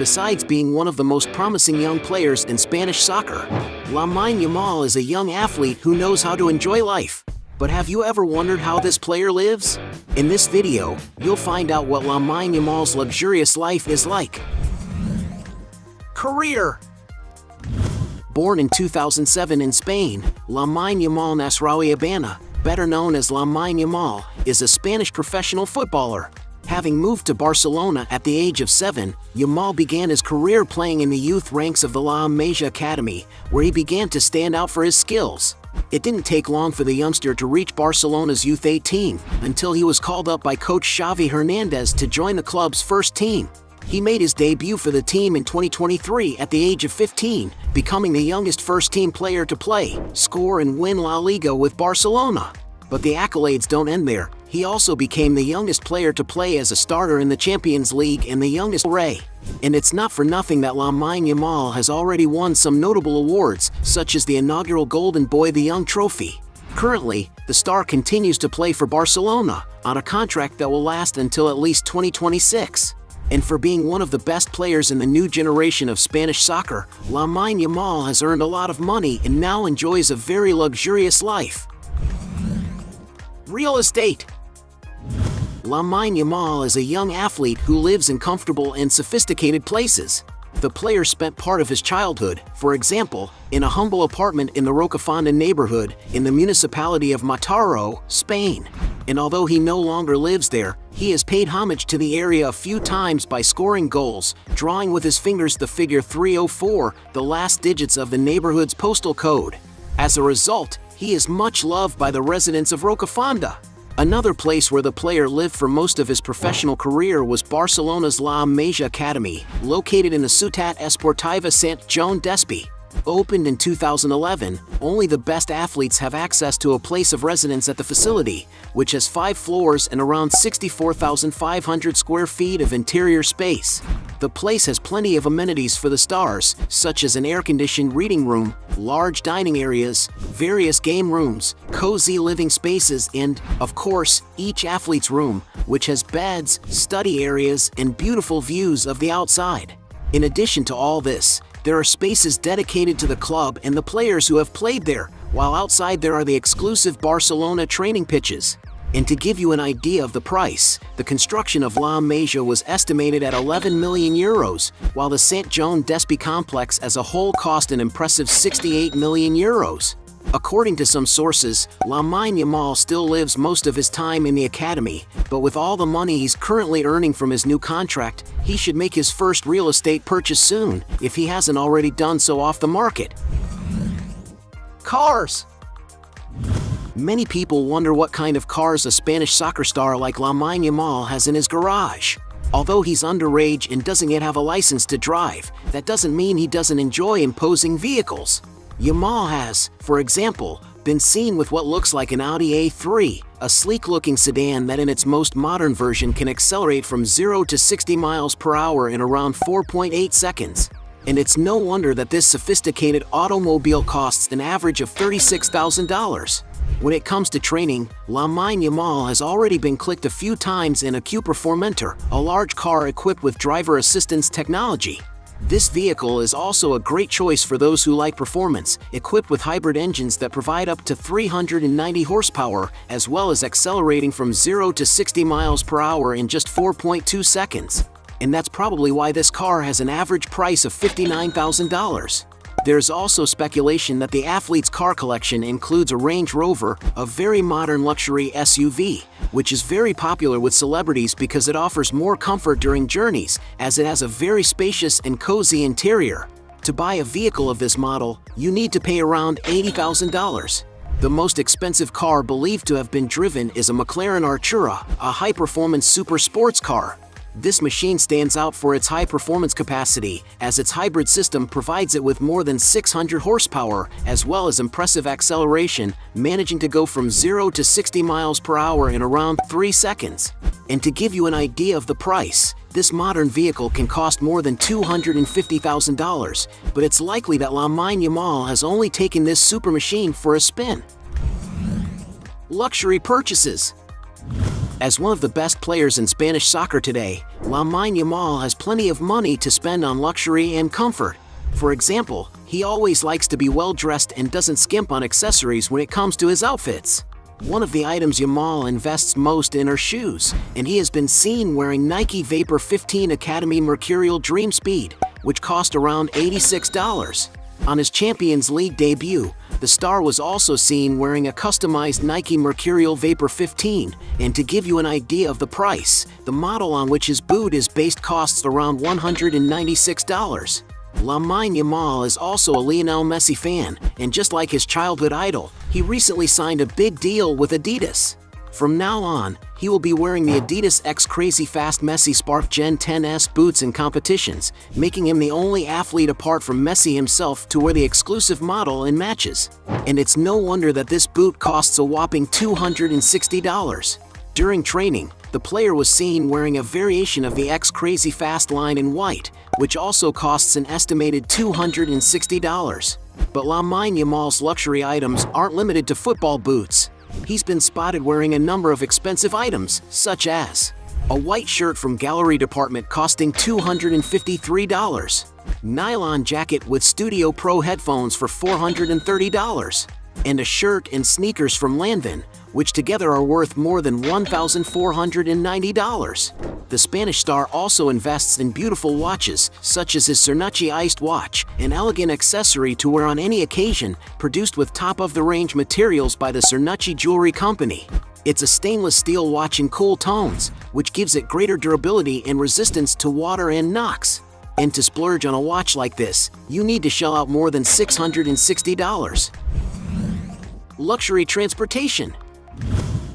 Besides being one of the most promising young players in Spanish soccer, Lamine Yamal is a young athlete who knows how to enjoy life. But have you ever wondered how this player lives? In this video, you'll find out what Lamine Yamal's luxurious life is like. Career. Born in 2007 in Spain, Lamine Yamal Nasraoui, better known as Lamine Yamal, is a Spanish professional footballer. Having moved to Barcelona at the age of 7, Yamal began his career playing in the youth ranks of the Masia Academy, where he began to stand out for his skills. It didn't take long for the youngster to reach Barcelona's Youth A team, until he was called up by coach Xavi Hernandez to join the club's first team. He made his debut for the team in 2023 at the age of 15, becoming the youngest first-team player to play, score and win La Liga with Barcelona. But the accolades don't end there. He also became the youngest player to play as a starter in the Champions League and the youngest Ray. And it's not for nothing that Lamine Yamal has already won some notable awards, such as the inaugural Golden Boy the Young trophy. Currently, the star continues to play for Barcelona, on a contract that will last until at least 2026. And for being one of the best players in the new generation of Spanish soccer, Lamine Yamal has earned a lot of money and now enjoys a very luxurious life. Real estate. Lamine Yamal is a young athlete who lives in comfortable and sophisticated places. The player spent part of his childhood, for example, in a humble apartment in the Rocafonda neighborhood in the municipality of Mataró, Spain. And although he no longer lives there, he has paid homage to the area a few times by scoring goals, drawing with his fingers the figure 304, the last digits of the neighborhood's postal code. As a result, he is much loved by the residents of Rocafonda. Another place where the player lived for most of his professional career was Barcelona's La Masia Academy, located in the Ciutat Esportiva Sant Joan d'Espí. Opened in 2011, only the best athletes have access to a place of residence at the facility, which has 5 floors and around 64,500 square feet of interior space. The place has plenty of amenities for the stars, such as an air-conditioned reading room, large dining areas, various game rooms, cozy living spaces and, of course, each athlete's room, which has beds, study areas, and beautiful views of the outside. In addition to all this, there are spaces dedicated to the club and the players who have played there, while outside there are the exclusive Barcelona training pitches. And to give you an idea of the price, the construction of La Masia was estimated at 11 million euros, while the Sant Joan d'Espí complex as a whole cost an impressive 68 million euros. According to some sources, Lamine Yamal still lives most of his time in the academy, but with all the money he's currently earning from his new contract, he should make his first real estate purchase soon, if he hasn't already done so off the market. Cars. Many people wonder what kind of cars a Spanish soccer star like Lamine Yamal has in his garage. Although he's underage and doesn't yet have a license to drive, that doesn't mean he doesn't enjoy imposing vehicles. Yamal has, for example, been seen with what looks like an Audi A3, a sleek-looking sedan that in its most modern version can accelerate from 0 to 60 miles per hour in around 4.8 seconds. And it's no wonder that this sophisticated automobile costs an average of $36,000. When it comes to training, Lamine Yamal has already been clicked a few times in a Q Performenter, a large car equipped with driver assistance technology. This vehicle is also a great choice for those who like performance, equipped with hybrid engines that provide up to 390 horsepower, as well as accelerating from 0 to 60 miles per hour in just 4.2 seconds. And that's probably why this car has an average price of $59,000. There's also speculation that the athlete's car collection includes a Range Rover, a very modern luxury SUV, which is very popular with celebrities because it offers more comfort during journeys, as it has a very spacious and cozy interior. To buy a vehicle of this model, you need to pay around $80,000. The most expensive car believed to have been driven is a McLaren Artura, a high-performance super sports car. This machine stands out for its high performance capacity, as its hybrid system provides it with more than 600 horsepower, as well as impressive acceleration, managing to go from 0 to 60 miles per hour in around 3 seconds. And to give you an idea of the price, this modern vehicle can cost more than $250,000, but it's likely that Lamine Yamal has only taken this super machine for a spin. Luxury purchases. As one of the best players in Spanish soccer today, Lamine Yamal has plenty of money to spend on luxury and comfort. For example, he always likes to be well dressed and doesn't skimp on accessories when it comes to his outfits. One of the items Yamal invests most in are shoes, and he has been seen wearing Nike Vapor 15 Academy Mercurial Dream Speed, which cost around $86. On his Champions League debut, the star was also seen wearing a customized Nike Mercurial Vapor 15, and to give you an idea of the price, the model on which his boot is based costs around $196. Lamine Yamal is also a Lionel Messi fan, and just like his childhood idol, he recently signed a big deal with Adidas. From now on, he will be wearing the Adidas X Crazy Fast Messi Spark Gen 10S boots in competitions, making him the only athlete apart from Messi himself to wear the exclusive model in matches. And it's no wonder that this boot costs a whopping $260. During training, the player was seen wearing a variation of the X Crazy Fast line in white, which also costs an estimated $260. But Lamine Yamal's luxury items aren't limited to football boots. He's been spotted wearing a number of expensive items, such as a white shirt from Gallery Department costing $253, nylon jacket with Studio Pro headphones for $430, and a shirt and sneakers from Lanvin, which together are worth more than $1,490. The Spanish star also invests in beautiful watches, such as his Cernucci Iced watch, an elegant accessory to wear on any occasion, produced with top-of-the-range materials by the Cernucci Jewelry Company. It's a stainless steel watch in cool tones, which gives it greater durability and resistance to water and knocks. And to splurge on a watch like this, you need to shell out more than $660. Luxury transportation.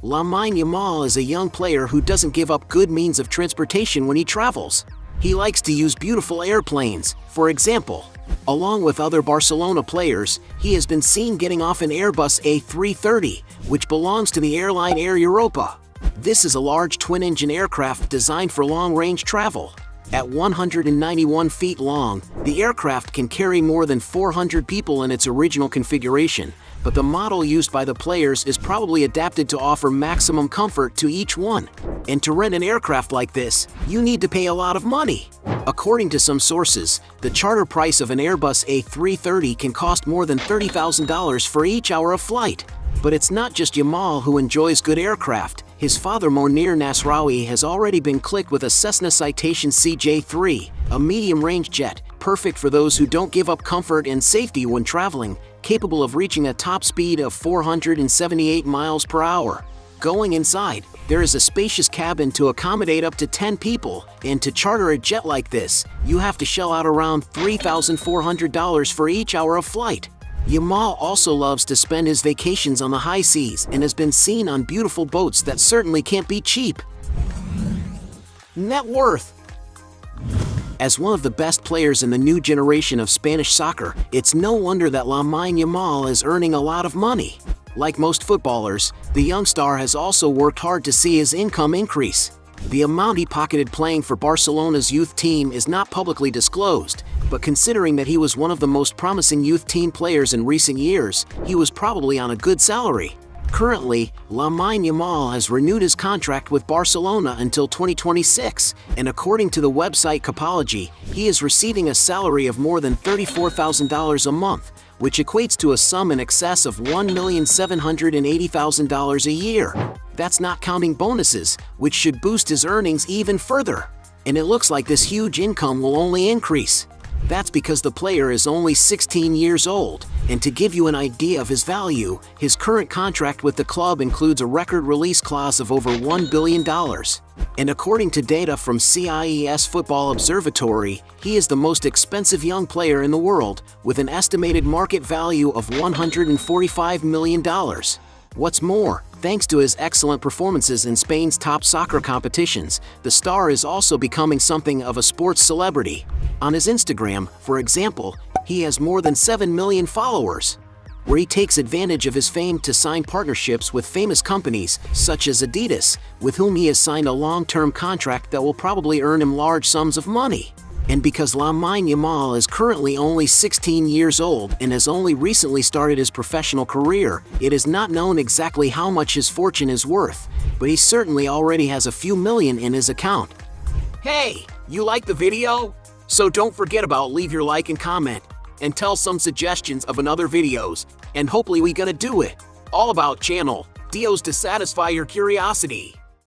Lamine Yamal is a young player who doesn't give up good means of transportation when he travels. He likes to use beautiful airplanes, for example. Along with other Barcelona players, he has been seen getting off an Airbus A330, which belongs to the airline Air Europa. This is a large twin-engine aircraft designed for long-range travel. At 191 feet long, the aircraft can carry more than 400 people in its original configuration, but the model used by the players is probably adapted to offer maximum comfort to each one. And to rent an aircraft like this, you need to pay a lot of money. According to some sources, the charter price of an Airbus A330 can cost more than $30,000 for each hour of flight. But it's not just Yamal who enjoys good aircraft. His father Monir Nasraoui has already been clicked with a Cessna Citation CJ3, a medium-range jet, perfect for those who don't give up comfort and safety when traveling, capable of reaching a top speed of 478 miles per hour. Going inside, there is a spacious cabin to accommodate up to 10 people, and to charter a jet like this, you have to shell out around $3,400 for each hour of flight. Yamal also loves to spend his vacations on the high seas and has been seen on beautiful boats that certainly can't be cheap. Net worth. As one of the best players in the new generation of Spanish soccer, it's no wonder that Lamine Yamal is earning a lot of money. Like most footballers, the young star has also worked hard to see his income increase. The amount he pocketed playing for Barcelona's youth team is not publicly disclosed, but considering that he was one of the most promising youth team players in recent years, he was probably on a good salary. Currently, Lamine Yamal has renewed his contract with Barcelona until 2026, and according to the website Capology, he is receiving a salary of more than $34,000 a month, which equates to a sum in excess of $1,780,000 a year. That's not counting bonuses, which should boost his earnings even further. And it looks like this huge income will only increase. That's because the player is only 16 years old, and to give you an idea of his value, his current contract with the club includes a record release clause of over $1 billion. And according to data from CIES Football Observatory, he is the most expensive young player in the world, with an estimated market value of $145 million. What's more, thanks to his excellent performances in Spain's top soccer competitions, the star is also becoming something of a sports celebrity. On his Instagram, for example, he has more than 7 million followers, where he takes advantage of his fame to sign partnerships with famous companies such as Adidas, with whom he has signed a long-term contract that will probably earn him large sums of money. And because Lamine Yamal is currently only 16 years old and has only recently started his professional career, it is not known exactly how much his fortune is worth, but he certainly already has a few million in his account. Hey, you like the video? So don't forget about leave your like and comment, and tell some suggestions of another videos, and hopefully we gonna do it. All about channel, deals to satisfy your curiosity.